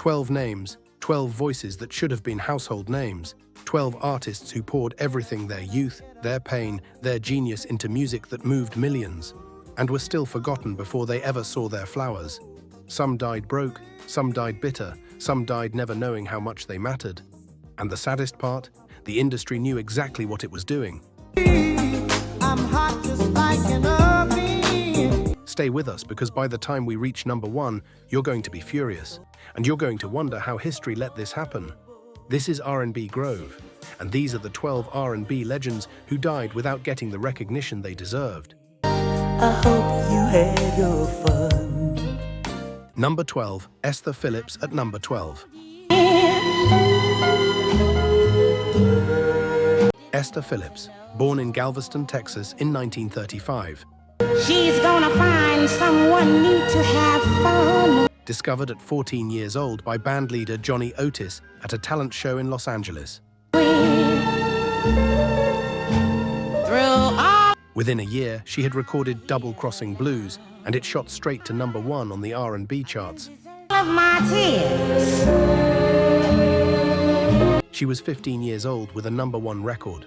12 names, 12 voices that should have been household names, 12 artists who poured everything, their youth, their pain, their genius into music that moved millions, and were still forgotten before they ever saw their flowers. Some died broke, some died bitter, some died never knowing how much they mattered. And the saddest part? The industry knew exactly what it was doing. I'm hot just like an oven. Stay with us, because by the time we reach number 1, you're going to be furious, and you're going to wonder how history let this happen. This is R&B Grove, and these are the 12 R&B legends who died without getting the recognition they deserved. I hope you had your fun. Number 12, Esther Phillips at number 12. Esther Phillips, born in Galveston, Texas in 1935. She's gonna find someone new to have fun. Discovered at 14 years old by bandleader Johnny Otis at a talent show in Los Angeles. Within a year, she had recorded Double Crossing Blues, and it shot straight to number 1 on the R&B charts. My tears. She was 15 years old with a number 1 record.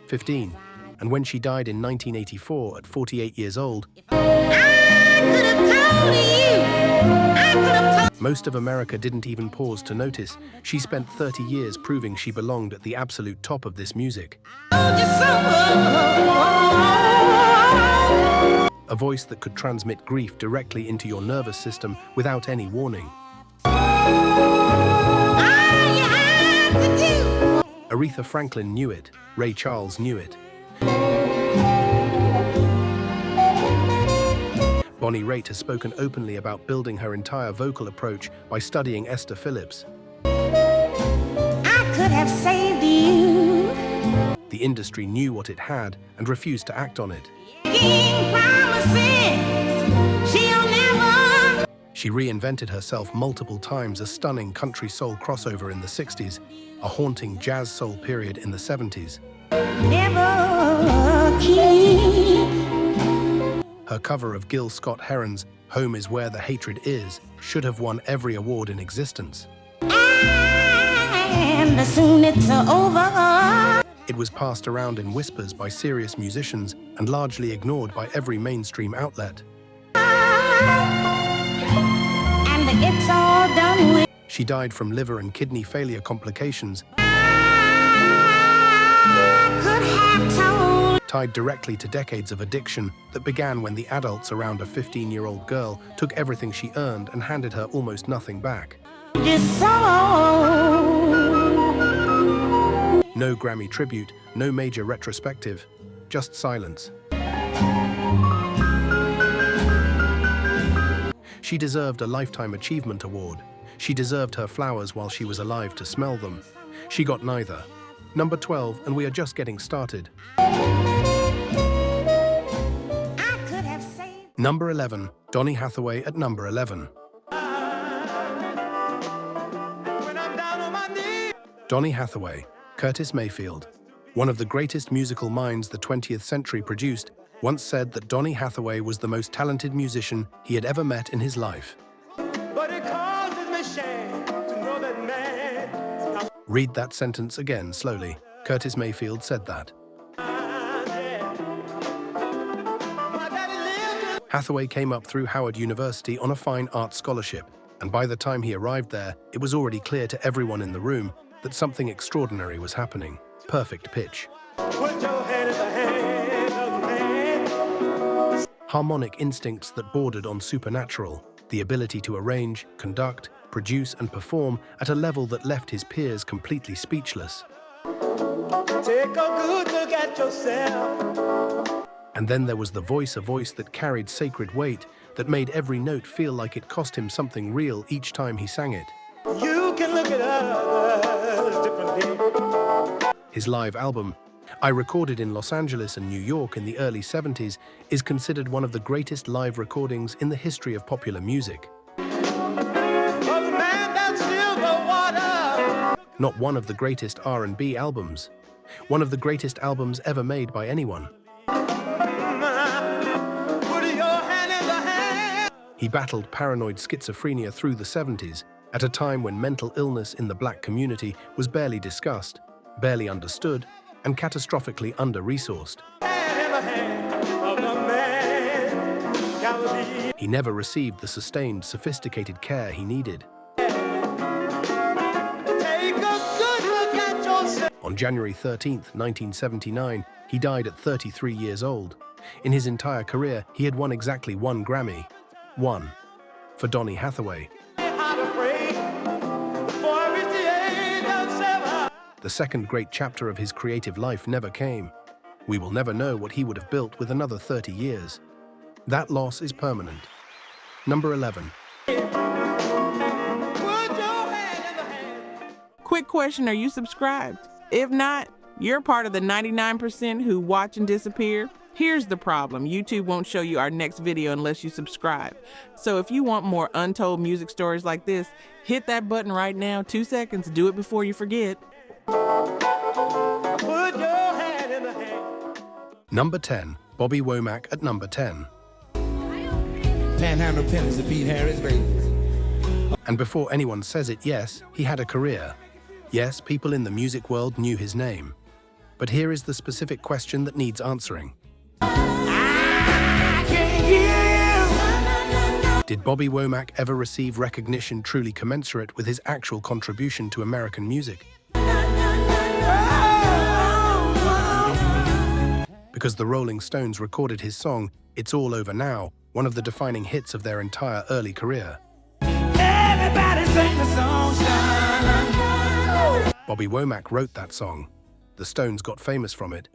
15. And when she died in 1984 at 48 years old, most of America didn't even pause to notice. She spent 30 years proving she belonged at the absolute top of this music. A voice that could transmit grief directly into your nervous system without any warning. Aretha Franklin knew it. Ray Charles knew it. Bonnie Raitt has spoken openly about building her entire vocal approach by studying Esther Phillips. I could have saved you. The industry knew what it had and refused to act on it. She reinvented herself multiple times, a stunning country soul crossover in the 60s, a haunting jazz soul period in the 70s. Her cover of Gil Scott-Heron's Home Is Where the Hatred Is should have won every award in existence. And soon it's over. It was passed around in whispers by serious musicians and largely ignored by every mainstream outlet. And it's all done with. She died from liver and kidney failure complications, tied directly to decades of addiction that began when the adults around a 15-year-old girl took everything she earned and handed her almost nothing back. No Grammy tribute, no major retrospective, just silence. She deserved a Lifetime Achievement Award. She deserved her flowers while she was alive to smell them. She got neither. Number 12, and we are just getting started. Number 11, Donny Hathaway at number 11. Donny Hathaway, Curtis Mayfield, one of the greatest musical minds the 20th century produced, once said that Donny Hathaway was the most talented musician he had ever met in his life. But it causes me shame to know that man. Read that sentence again slowly. Curtis Mayfield said that. Hathaway came up through Howard University on a fine arts scholarship, and by the time he arrived there, it was already clear to everyone in the room that something extraordinary was happening. Perfect pitch. Put your hand in the hand of the man. Harmonic instincts that bordered on supernatural, the ability to arrange, conduct, produce, and perform at a level that left his peers completely speechless. Take a good look at yourself. And then there was the voice, a voice that carried sacred weight, that made every note feel like it cost him something real each time he sang it. You can look at others differently. His live album, I recorded in Los Angeles and New York in the early 70s, is considered one of the greatest live recordings in the history of popular music. Not one of the greatest R&B albums. One of the greatest albums ever made by anyone. He battled paranoid schizophrenia through the 70s, at a time when mental illness in the black community was barely discussed, barely understood, and catastrophically under-resourced. He never received the sustained, sophisticated care he needed. On January 13, 1979, he died at 33 years old. In his entire career, he had won exactly one Grammy. One. For Donny Hathaway. The second great chapter of his creative life never came. We will never know what he would have built with another 30 years. That loss is permanent. Number 11. Quick question, are you subscribed? If not, you're part of the 99% who watch and disappear. Here's the problem. YouTube won't show you our next video unless you subscribe. So if you want more untold music stories like this, hit that button right now. 2 seconds. Do it before you forget. Number 10. Bobby Womack at number 10. Panhandle Pennies to beat Harris, baby. And before anyone says it, yes, he had a career. Yes, people in the music world knew his name. But here is the specific question that needs answering. Did Bobby Womack ever receive recognition truly commensurate with his actual contribution to American music? Because the Rolling Stones recorded his song, It's All Over Now, one of the defining hits of their entire early career. Everybody sing the song, shine. Bobby Womack wrote that song. The Stones got famous from it.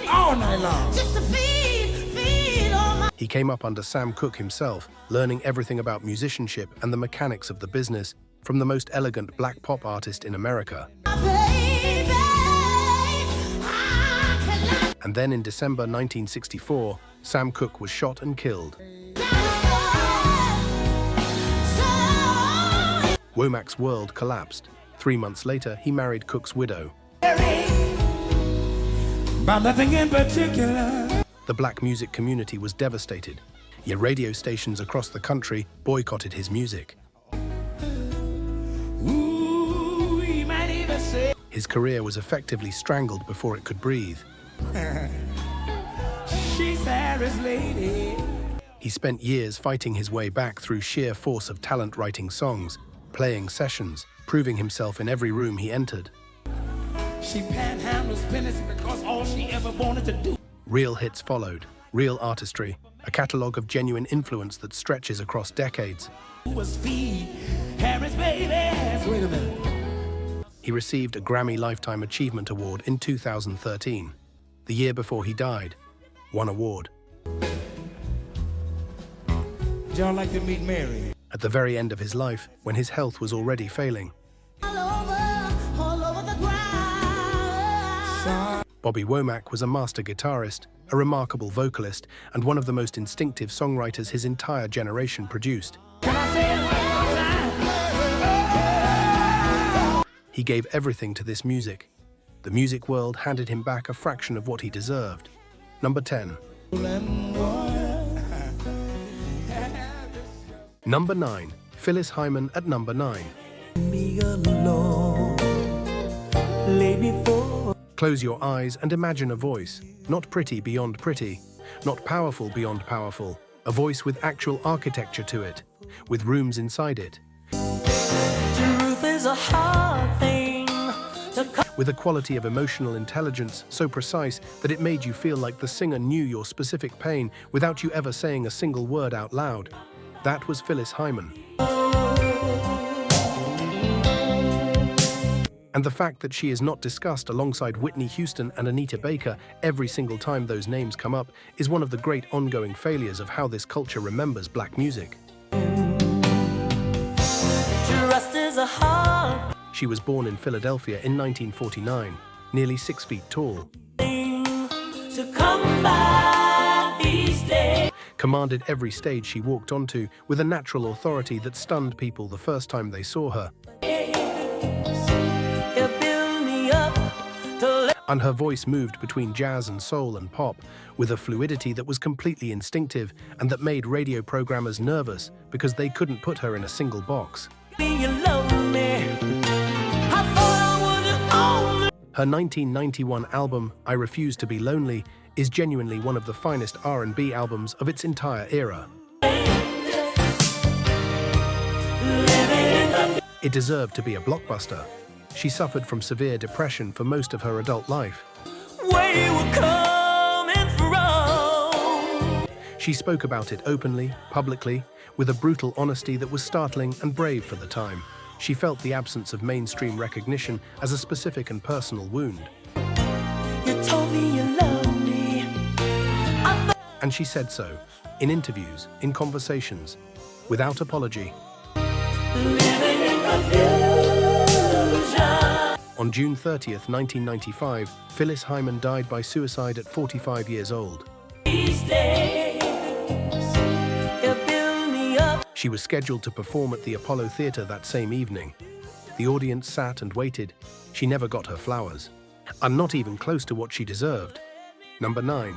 All night long. He came up under Sam Cooke himself, learning everything about musicianship and the mechanics of the business from the most elegant black pop artist in America. And then in December 1964, Sam Cooke was shot and killed. Womack's world collapsed. 3 months later, he married Cooke's widow. About nothing in particular. The black music community was devastated, yet radio stations across the country boycotted his music. Ooh, you might even say. His career was effectively strangled before it could breathe. She's Harris lady. He spent years fighting his way back through sheer force of talent, writing songs, playing sessions, proving himself in every room he entered. She panhandles pennies because all she ever wanted to do. Real hits followed, real artistry, a catalogue of genuine influence that stretches across decades. Was feed Harris babies. Wait a minute. He received a Grammy Lifetime Achievement Award in 2013, the year before he died. One award. Would y'all like to meet Mary? At the very end of his life, when his health was already failing. All over the ground. Bobby Womack was a master guitarist, a remarkable vocalist, and one of the most instinctive songwriters his entire generation produced. Can I say it one more time? He gave everything to this music. The music world handed him back a fraction of what he deserved. Number 10. Number 9. Phyllis Hyman at number 9. Me alone. Lay before. Close your eyes and imagine a voice, not pretty beyond pretty, not powerful beyond powerful, a voice with actual architecture to it, with rooms inside it. Truth is a hard thing to come. With a quality of emotional intelligence so precise that it made you feel like the singer knew your specific pain without you ever saying a single word out loud. That was Phyllis Hyman. And the fact that she is not discussed alongside Whitney Houston and Anita Baker every single time those names come up is one of the great ongoing failures of how this culture remembers black music. Trust is a hard She was born in Philadelphia in 1949, nearly 6 feet tall. thing to come by these days. Commanded every stage she walked onto with a natural authority that stunned people the first time they saw her. You build me up to let And her voice moved between jazz and soul and pop with a fluidity that was completely instinctive and that made radio programmers nervous because they couldn't put her in a single box. You love me. I thought I would own. Her 1991 album, I Refuse to Be Lonely, is genuinely one of the finest R&B albums of its entire era. It deserved to be a blockbuster. She suffered from severe depression for most of her adult life. Where you were coming from. She spoke about it openly, publicly, with a brutal honesty that was startling and brave for the time. She felt the absence of mainstream recognition as a specific and personal wound. You told me you loved me. And she said so, in interviews, in conversations, without apology. Living in confusion. On June 30th, 1995, Phyllis Hyman died by suicide at 45 years old. These days, you build me up. She was scheduled to perform at the Apollo Theatre that same evening. The audience sat and waited. She never got her flowers, and not even close to what she deserved. Number 9.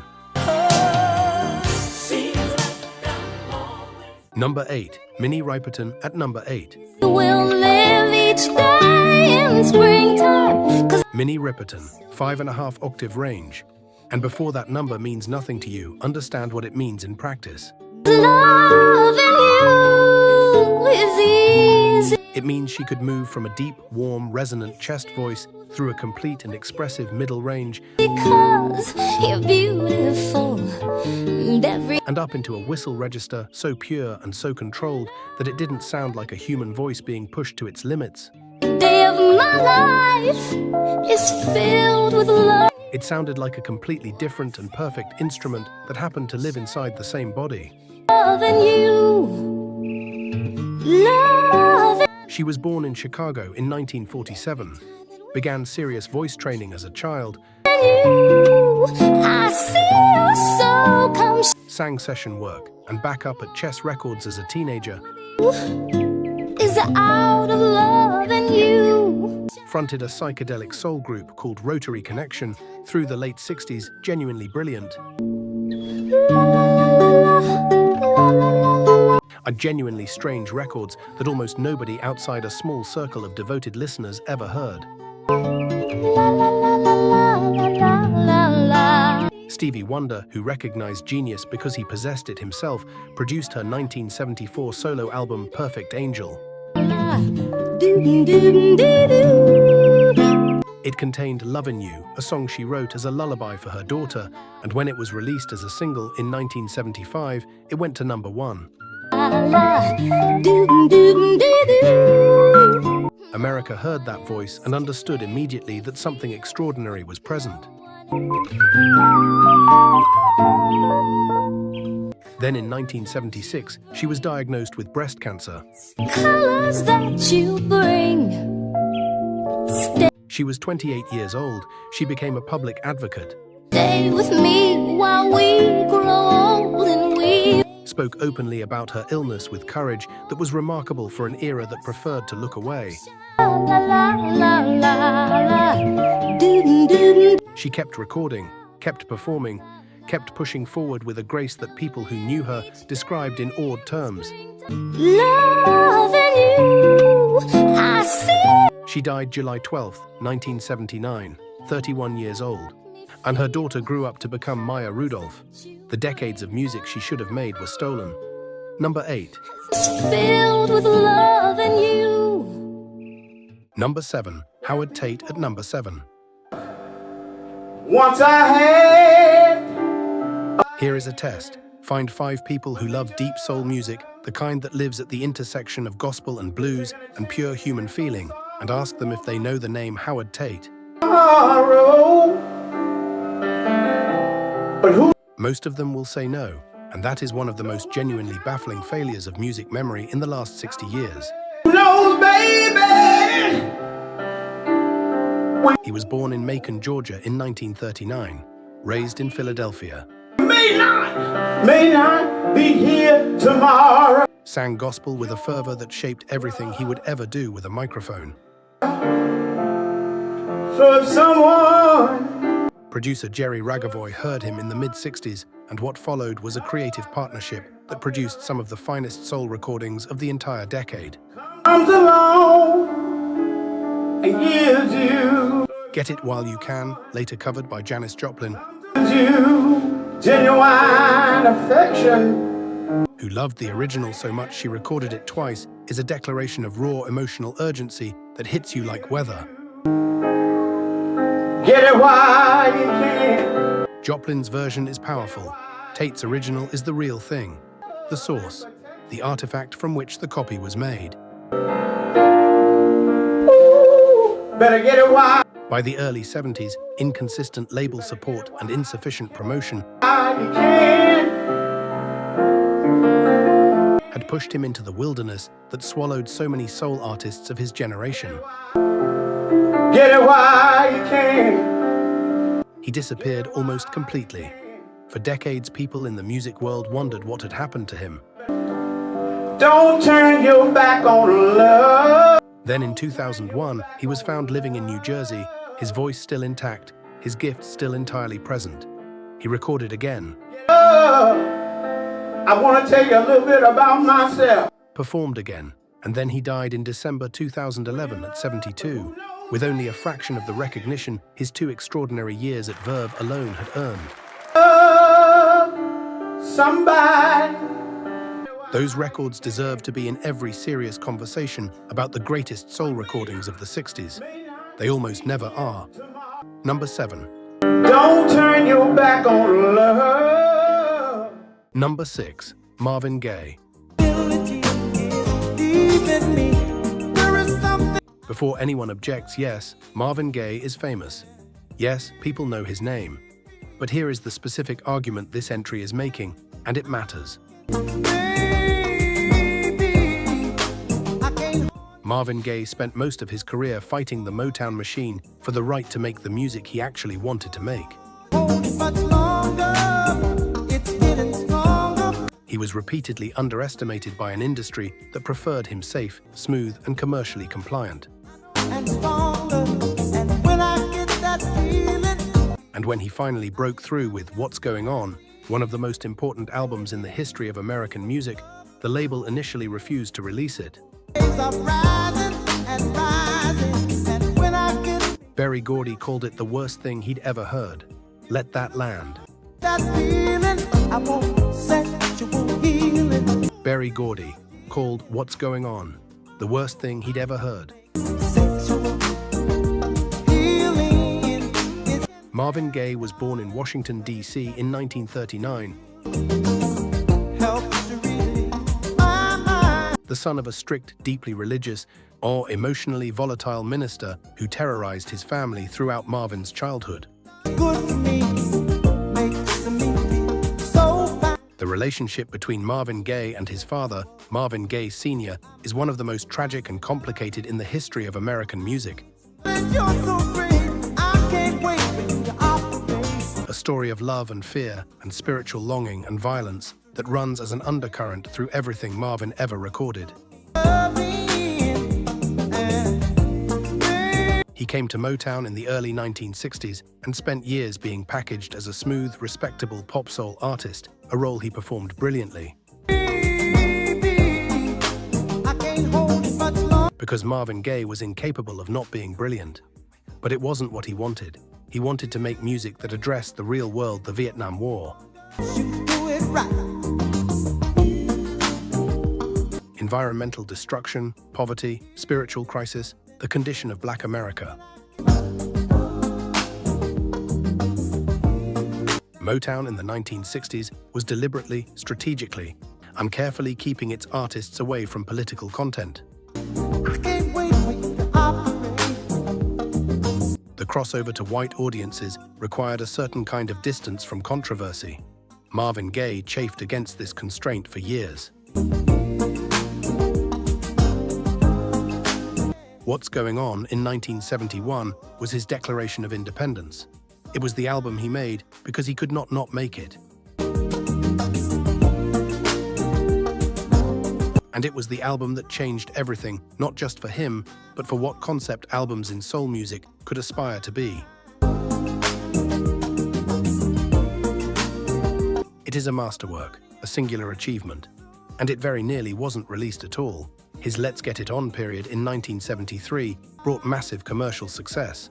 Number 8, Minnie Riperton at number 8. We'll live each day in springtime. 'Cause Minnie Riperton, 5.5 octave range. And before that number means nothing to you, understand what it means in practice. loving you is easy. It means she could move from a deep, warm, resonant chest voice through a complete and expressive middle range Because you're beautiful and and up into a whistle register so pure and so controlled that it didn't sound like a human voice being pushed to its limits. day of my life is filled with love. It sounded like a completely different and perfect instrument that happened to live inside the same body. Loving you, loving She was born in Chicago in 1947, began serious voice training as a child, you. I see your soul come sang session work and backup at Chess Records as a teenager, is out of loving you. fronted a psychedelic soul group called Rotary Connection through the late 60s, genuinely brilliant. Are genuinely strange records that almost nobody outside a small circle of devoted listeners ever heard. Stevie Wonder, who recognized genius because he possessed it himself, produced her 1974 solo album Perfect Angel. It contained Lovin' You, a song she wrote as a lullaby for her daughter, and when it was released as a single in 1975, it went to number 1. America heard that voice and understood immediately that something extraordinary was present. Then in 1976, she was diagnosed with breast cancer. Colors that you bring. She was 28 years old. She became a public advocate, Stay with me while we grow old and we spoke openly about her illness with courage that was remarkable for an era that preferred to look away. la la la la la. Do. She kept recording, kept performing, kept pushing forward with a grace that people who knew her described in awed terms. Loving you, I see. She died July 12, 1979, 31 years old, and her daughter grew up to become Maya Rudolph. The decades of music she should have made were stolen. Number 8. It's filled with loving you. Number 7. Howard Tate at number 7. Once I had. Here is a test. Find 5 people who love deep soul music, the kind that lives at the intersection of gospel and blues and pure human feeling, and ask them if they know the name Howard Tate. Tomorrow. But who Most of them will say no, and that is one of the most genuinely baffling failures of music memory in the last 60 years. knows, baby? He was born in Macon, Georgia in 1939, raised in Philadelphia, May not be here tomorrow. sang gospel with a fervor that shaped everything he would ever do with a microphone. So if someone Producer Jerry Ragavoy heard him in the mid-60s, and what followed was a creative partnership that produced some of the finest soul recordings of the entire decade. comes along and gives you, Get It While You Can, later covered by Janis Joplin, genuine affection. who loved the original so much she recorded it twice, is a declaration of raw emotional urgency that hits you like weather. Get it while you can. Joplin's version is powerful. Tate's original is the real thing, the source, the artifact from which the copy was made. Better get it while By the early 70s, inconsistent label support and insufficient promotion you can. had pushed him into the wilderness that swallowed so many soul artists of his generation. Get it while you can. He disappeared almost completely. For decades, people in the music world wondered what had happened to him. Don't turn your back on love. Then in 2001, he was found living in New Jersey, his voice still intact, his gifts still entirely present. He recorded again, I want to tell you a little bit about myself. performed again, and then he died in December 2011 at 72, with only a fraction of the recognition his 2 extraordinary years at Verve alone had earned. Somebody. Those records deserve to be in every serious conversation about the greatest soul recordings of the 60s. They almost never are. Number 7. Don't turn your back on love. Number 6. Marvin Gaye. Before anyone objects, yes, Marvin Gaye is famous. Yes, people know his name. But here is the specific argument this entry is making, and it matters. Marvin Gaye spent most of his career fighting the Motown machine for the right to make the music he actually wanted to make. He was repeatedly underestimated by an industry that preferred him safe, smooth, and commercially compliant. And when he finally broke through with What's Going On, one of the most important albums in the history of American music, the label initially refused to release it. Berry Gordy called it the worst thing he'd ever heard. Let That Land. Berry Gordy called What's Going On the worst thing he'd ever heard. Marvin Gaye was born in Washington, D.C. in 1939. The son of a strict, deeply religious, or emotionally volatile minister who terrorized his family throughout Marvin's childhood. The relationship between Marvin Gaye and his father, Marvin Gaye Sr., is one of the most tragic and complicated in the history of American music. A story of love and fear and spiritual longing and violence that runs as an undercurrent through everything Marvin ever recorded. He came to Motown in the early 1960s and spent years being packaged as a smooth, respectable pop soul artist, a role he performed brilliantly. Because Marvin Gaye was incapable of not being brilliant. But it wasn't what he wanted. He wanted to make music that addressed the real world, the Vietnam War. Environmental destruction, poverty, spiritual crisis, the condition of Black America. Motown in the 1960s was deliberately, strategically, and carefully keeping its artists away from political content. The crossover to white audiences required a certain kind of distance from controversy. Marvin Gaye chafed against this constraint for years. What's Going On in 1971 was his declaration of independence. It was the album he made because he could not make it. And it was the album that changed everything, not just for him, but for what concept albums in soul music could aspire to be. It is a masterwork, a singular achievement, and it very nearly wasn't released at all. His Let's Get It On period in 1973 brought massive commercial success.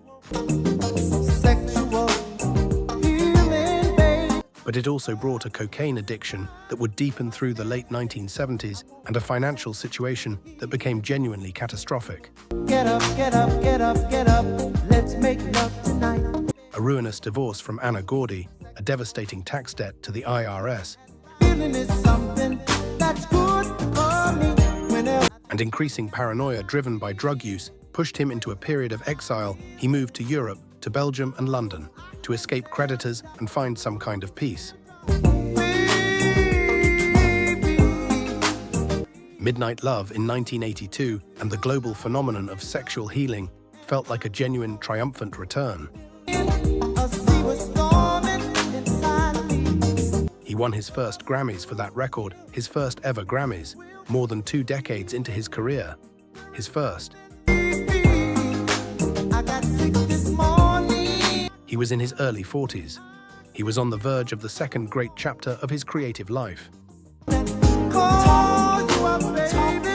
But it also brought a cocaine addiction that would deepen through the late 1970s and a financial situation that became genuinely catastrophic. Get up, get up, get up, get up. Let's make love tonight. A ruinous divorce from Anna Gordy, a devastating tax debt to the IRS, Feeling is something that's good for me. Whenever and increasing paranoia driven by drug use pushed him into a period of exile. He moved to Europe, to Belgium and London, to escape creditors and find some kind of peace. Midnight Love in 1982 and the global phenomenon of sexual healing felt like a genuine, triumphant return. a sea was storming inside me. He won his first Grammys for that record, his first ever Grammys, more than 2 decades into his career. His first. I got sick this morning. He was in his early 40s. He was on the verge of the second great chapter of his creative life. Call you up, baby.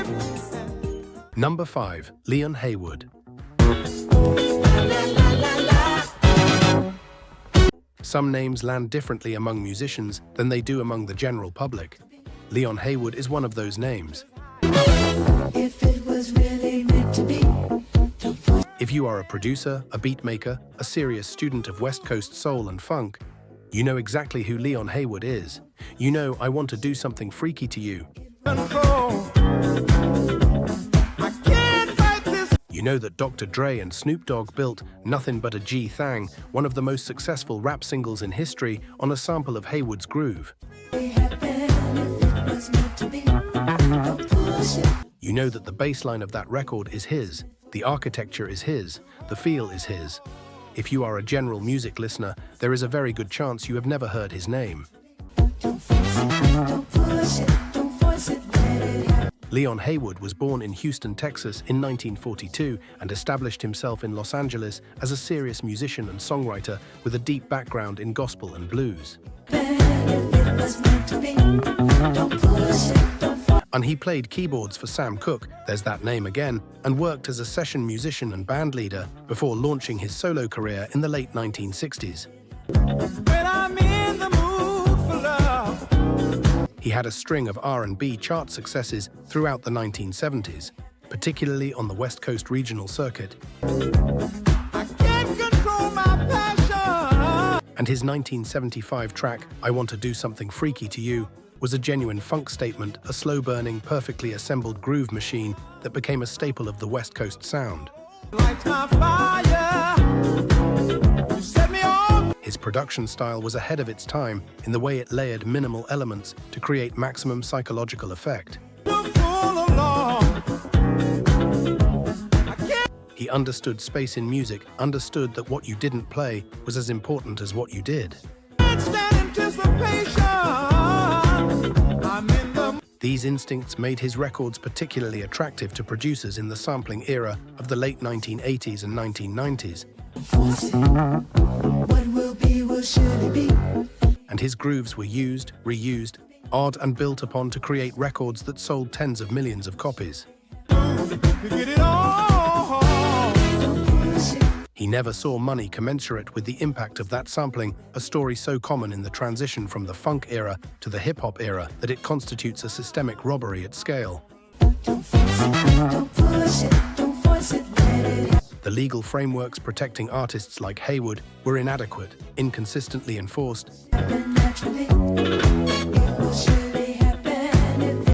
Number 5, Leon Haywood. Some names land differently among musicians than they do among the general public. Leon Haywood is one of those names. If it was really meant to be. If you are a producer, a beat maker, a serious student of West Coast soul and funk, you know exactly who Leon Haywood is. You know I Want to Do Something Freaky to You. You know that Dr. Dre and Snoop Dogg built Nothing But a G-Thang, one of the most successful rap singles in history, on a sample of Haywood's groove. You know that the bass line of that record is his, the architecture is his, the feel is his. If you are a general music listener, there is a very good chance you have never heard his name. Leon Haywood was born in Houston, Texas in 1942 and established himself in Los Angeles as a serious musician and songwriter with a deep background in gospel and blues. And he played keyboards for Sam Cooke, there's that name again, and worked as a session musician and band leader before launching his solo career in the late 1960s. When I'm in the mood for love. He had a string of R&B chart successes throughout the 1970s, particularly on the West Coast regional circuit. I can't control my passion. And his 1975 track, I Want to Do Something Freaky to You, was a genuine funk statement, a slow-burning, perfectly assembled groove machine that became a staple of the West Coast sound. Lights my fire. You set me on. His production style was ahead of its time in the way it layered minimal elements to create maximum psychological effect. You're full of love. I can't He understood space in music, understood that what you didn't play was as important as what you did. stand anticipation. I'm in the These instincts made his records particularly attractive to producers in the sampling era of the late 1980s and 1990s. What will be will surely be. And his grooves were used, reused, odd and built upon to create records that sold tens of millions of copies. You get it all. He never saw money commensurate with the impact of that sampling, a story so common in the transition from the funk era to the hip-hop era that it constitutes a systemic robbery at scale. The legal frameworks protecting artists like Haywood were inadequate, inconsistently enforced,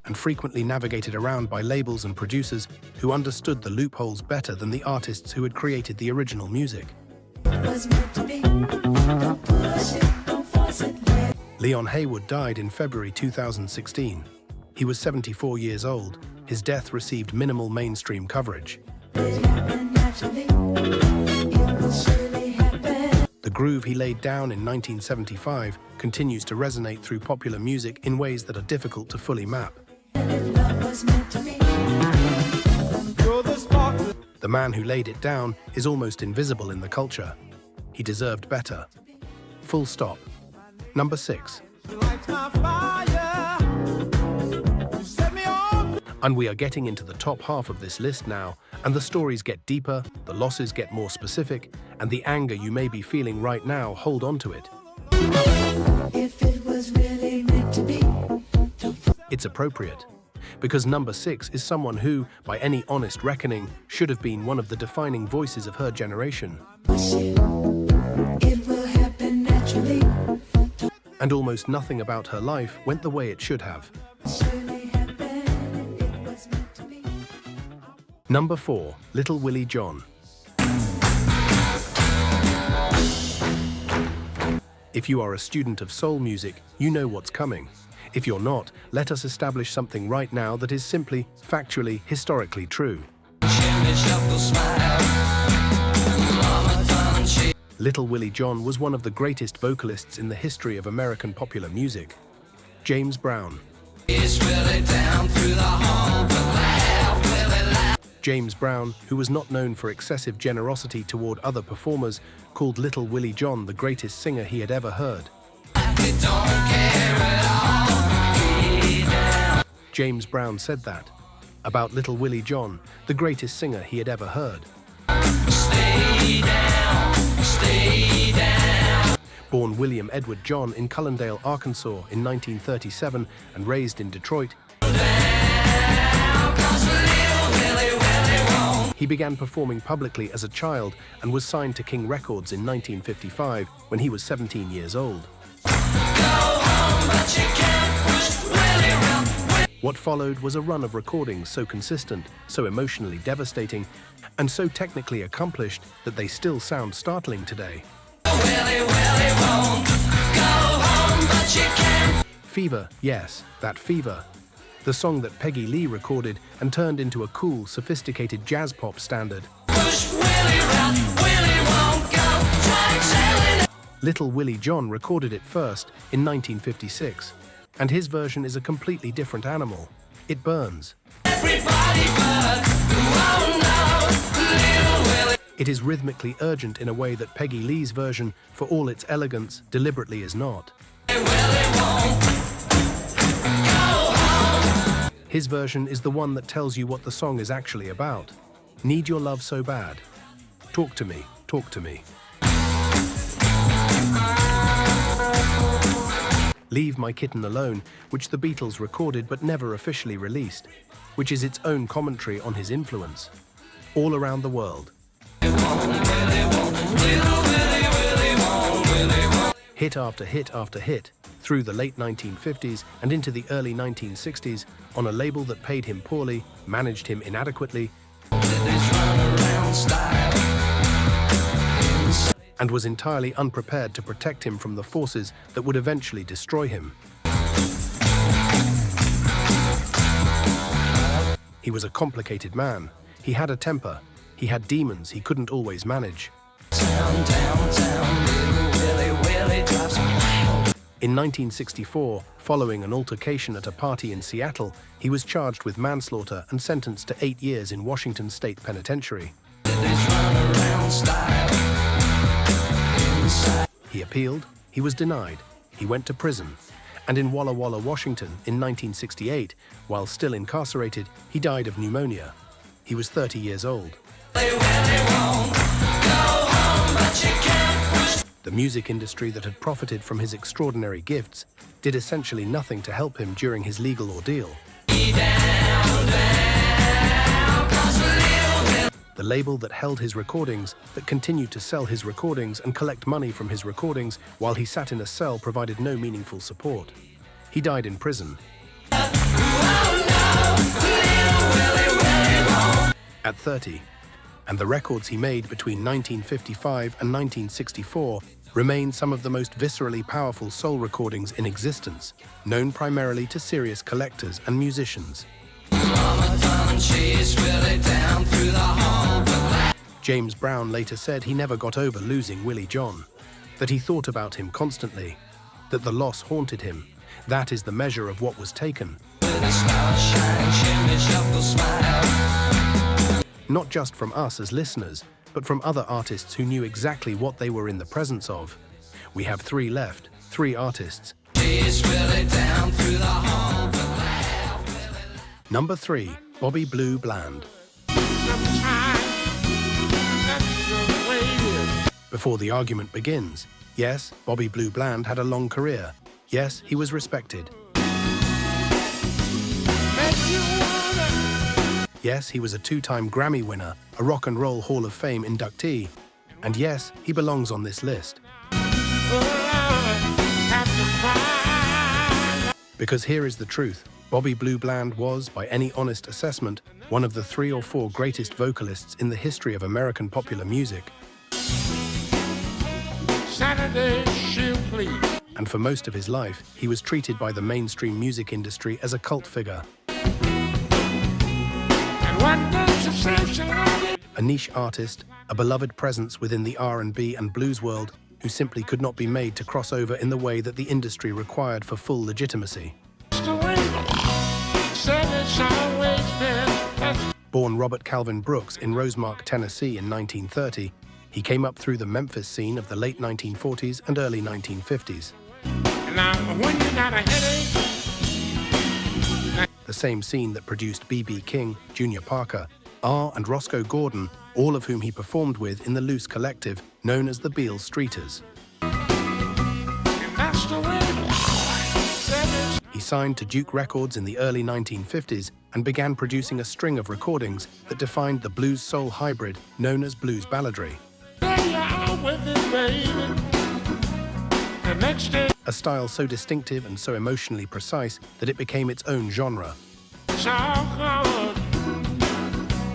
and frequently navigated around by labels and producers who understood the loopholes better than the artists who had created the original music. Leon Haywood died in February 2016. He was 74 years old. His death received minimal mainstream coverage. The groove he laid down in 1975 continues to resonate through popular music in ways that are difficult to fully map. The man who laid it down is almost invisible in the culture. He deserved better. Full stop. Number 6. And we are getting into the top half of this list now, and the stories get deeper, the losses get more specific, and the anger you may be feeling right now, hold on to it. If it was really meant to be. It's appropriate, because number 6 is someone who, by any honest reckoning, should have been one of the defining voices of her generation. It will happen naturally. And almost nothing about her life went the way it should have. Number 4, Little Willie John. If you are a student of soul music, you know what's coming. If you're not, let us establish something right now that is simply, factually, historically true. Little Willie John was one of the greatest vocalists in the history of American popular music. James Brown. James Brown, who was not known for excessive generosity toward other performers, called Little Willie John the greatest singer he had ever heard. James Brown said that about Little Willie John, the greatest singer he had ever heard. Stay down. Born William Edward John in Cullendale, Arkansas in 1937 and raised in Detroit, he began performing publicly as a child and was signed to King Records in 1955 when he was 17 years old. What followed was a run of recordings so consistent, so emotionally devastating, and so technically accomplished that they still sound startling today. Fever, yes, that Fever. The song that Peggy Lee recorded and turned into a cool, sophisticated jazz pop standard. Little Willie John recorded it first in 1956, and his version is a completely different animal. It burns. It is rhythmically urgent in a way that Peggy Lee's version, for all its elegance, deliberately is not. His version is the one that tells you what the song is actually about. Need your love so bad. Talk to me, talk to me. Leave My Kitten Alone, which the Beatles recorded but never officially released, which is its own commentary on his influence. All around the world. Hit after hit after hit, through the late 1950s and into the early 1960s, on a label that paid him poorly, managed him inadequately, and was entirely unprepared to protect him from the forces that would eventually destroy him. He was a complicated man. He had a temper. He had demons he couldn't always manage. In 1964, following an altercation at a party in Seattle, he was charged with manslaughter and sentenced to 8 years in Washington State Penitentiary. He appealed, he was denied, he went to prison, and in Walla Walla, Washington in 1968, while still incarcerated, he died of pneumonia. He was 30 years old. The music industry that had profited from his extraordinary gifts did essentially nothing to help him during his legal ordeal. The label that held his recordings, that continued to sell his recordings and collect money from his recordings while he sat in a cell, provided no meaningful support. He died in prison. At 30, and the records he made between 1955 and 1964 remain some of the most viscerally powerful soul recordings in existence, known primarily to serious collectors and musicians. James Brown later said he never got over losing Willie John, that he thought about him constantly, that the loss haunted him. That is the measure of what was taken. Not just from us as listeners, but from other artists who knew exactly what they were in the presence of. We have 3 left, 3 artists. Number 3. Bobby Blue Bland. Before the argument begins, yes, Bobby Blue Bland had a long career. Yes, he was respected. Yes, he was a 2-time Grammy winner, a Rock and Roll Hall of Fame inductee. And yes, he belongs on this list. Because here is the truth. Bobby Blue Bland was, by any honest assessment, one of the 3 or 4 greatest vocalists in the history of American popular music. Saturday, she'll please. And for most of his life, he was treated by the mainstream music industry as a cult figure. And what does the sensation of it? A niche artist, a beloved presence within the R&B and blues world, who simply could not be made to cross over in the way that the industry required for full legitimacy. Born Robert Calvin Brooks in Rosemark, Tennessee in 1930, he came up through the Memphis scene of the late 1940s and early 1950s. Now, when you got a headache, the same scene that produced B.B. King, Junior Parker, R. and Roscoe Gordon, all of whom he performed with in the loose collective known as the Beale Streeters. and that's the way He signed to Duke Records in the early 1950s and began producing a string of recordings that defined the blues-soul hybrid known as blues balladry. The next day, A style so distinctive and so emotionally precise that it became its own genre. it's all covered.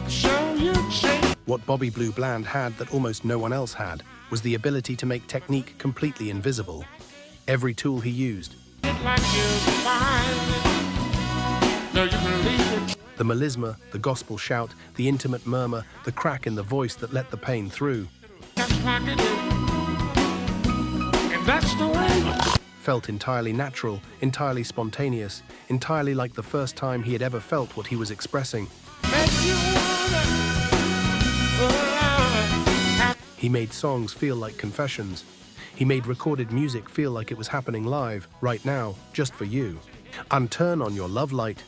So you say What Bobby Blue Bland had that almost no one else had was the ability to make technique completely invisible. Every tool he used, it like you find it. No, you believe it. the melisma, the gospel shout, the intimate murmur, the crack in the voice that let the pain through, Just like it is. And that's the way. felt entirely natural, entirely spontaneous, entirely like the first time he had ever felt what he was expressing. Make you wanna. He made songs feel like confessions. He made recorded music feel like it was happening live, right now, just for you. Unturn on your love light.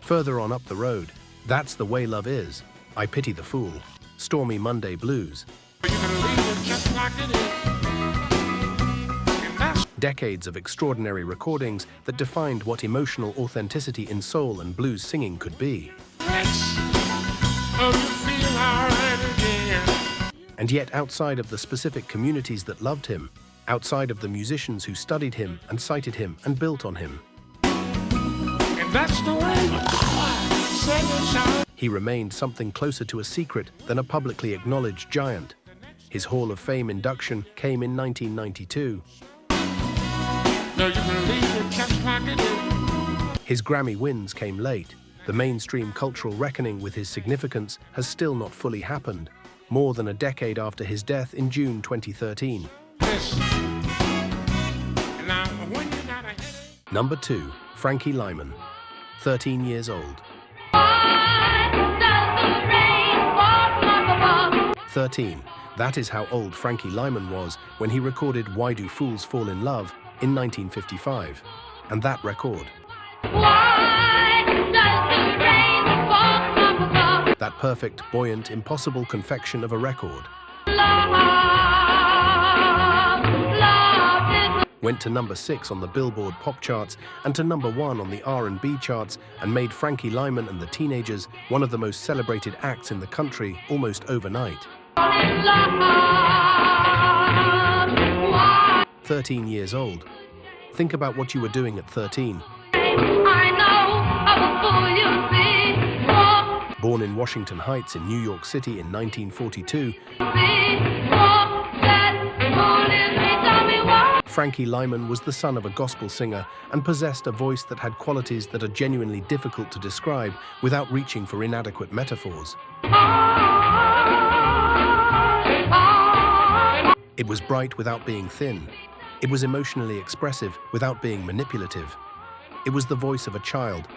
Further on up the road, That's the Way Love Is, I Pity the Fool, Stormy Monday Blues. Decades of extraordinary recordings that defined what emotional authenticity in soul and blues singing could be. And yet outside of the specific communities that loved him, outside of the musicians who studied him and cited him and built on him, he remained something closer to a secret than a publicly acknowledged giant. His Hall of Fame induction came in 1992. His Grammy wins came late. The mainstream cultural reckoning with his significance has still not fully happened, more than a decade after his death in June 2013. Number 2, Frankie Lymon, 13 years old. 13. That is how old Frankie Lymon was when he recorded Why Do Fools Fall in Love in 1955. And that record, that perfect, buoyant, impossible confection of a record, went to number 6 on the Billboard pop charts and to number 1 on the R&B charts and made Frankie Lymon and the Teenagers one of the most celebrated acts in the country almost overnight. 13 years old. Think about what you were doing at 13. Born in Washington Heights in New York City in 1942, Frankie Lymon was the son of a gospel singer and possessed a voice that had qualities that are genuinely difficult to describe without reaching for inadequate metaphors. It was bright without being thin. It was emotionally expressive without being manipulative. It was the voice of a child.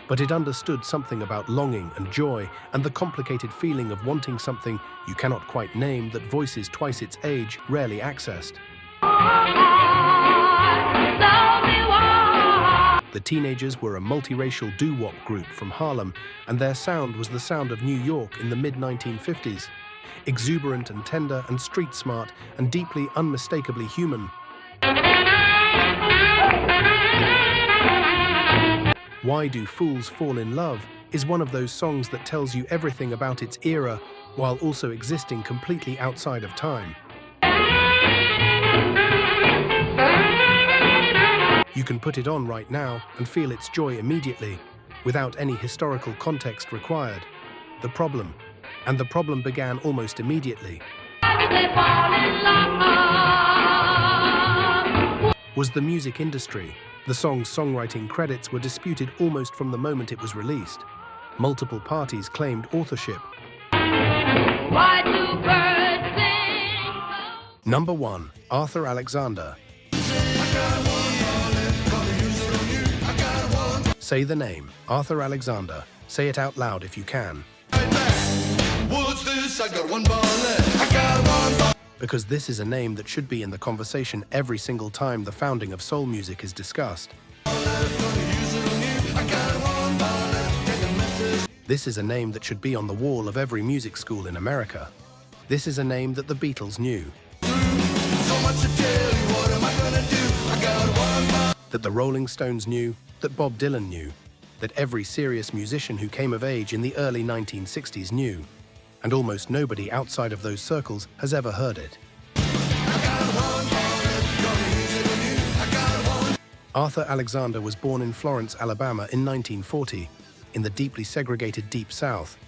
but it understood something about longing and joy and the complicated feeling of wanting something you cannot quite name that voices twice its age rarely accessed. The Teenagers were a multiracial doo-wop group from Harlem, and their sound was the sound of New York in the mid-1950s. Exuberant and tender and street smart and deeply unmistakably human. Why Do Fools Fall in Love is one of those songs that tells you everything about its era while also existing completely outside of time. You can put it on right now and feel its joy immediately, without any historical context required. The problem began almost immediately, was the music industry. The song's songwriting credits were disputed almost from the moment it was released. Multiple parties claimed authorship. Why do birds sing? Number 1. Arthur Alexander. Say the name, Arthur Alexander. Say it out loud if you can. Because this is a name that should be in the conversation every single time the founding of soul music is discussed. This is a name that should be on the wall of every music school in America. This is a name that the Beatles knew. That the Rolling Stones knew, that Bob Dylan knew, that every serious musician who came of age in the early 1960s knew, and almost nobody outside of those circles has ever heard it. Arthur Alexander was born in Florence, Alabama in 1940, in the deeply segregated Deep South.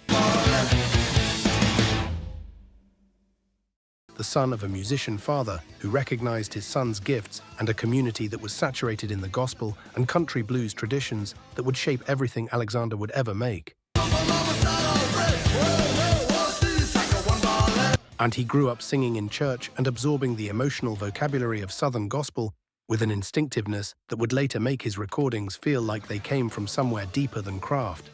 The son of a musician father who recognized his son's gifts and a community that was saturated in the gospel and country blues traditions that would shape everything Alexander would ever make. And he grew up singing in church and absorbing the emotional vocabulary of Southern gospel with an instinctiveness that would later make his recordings feel like they came from somewhere deeper than craft.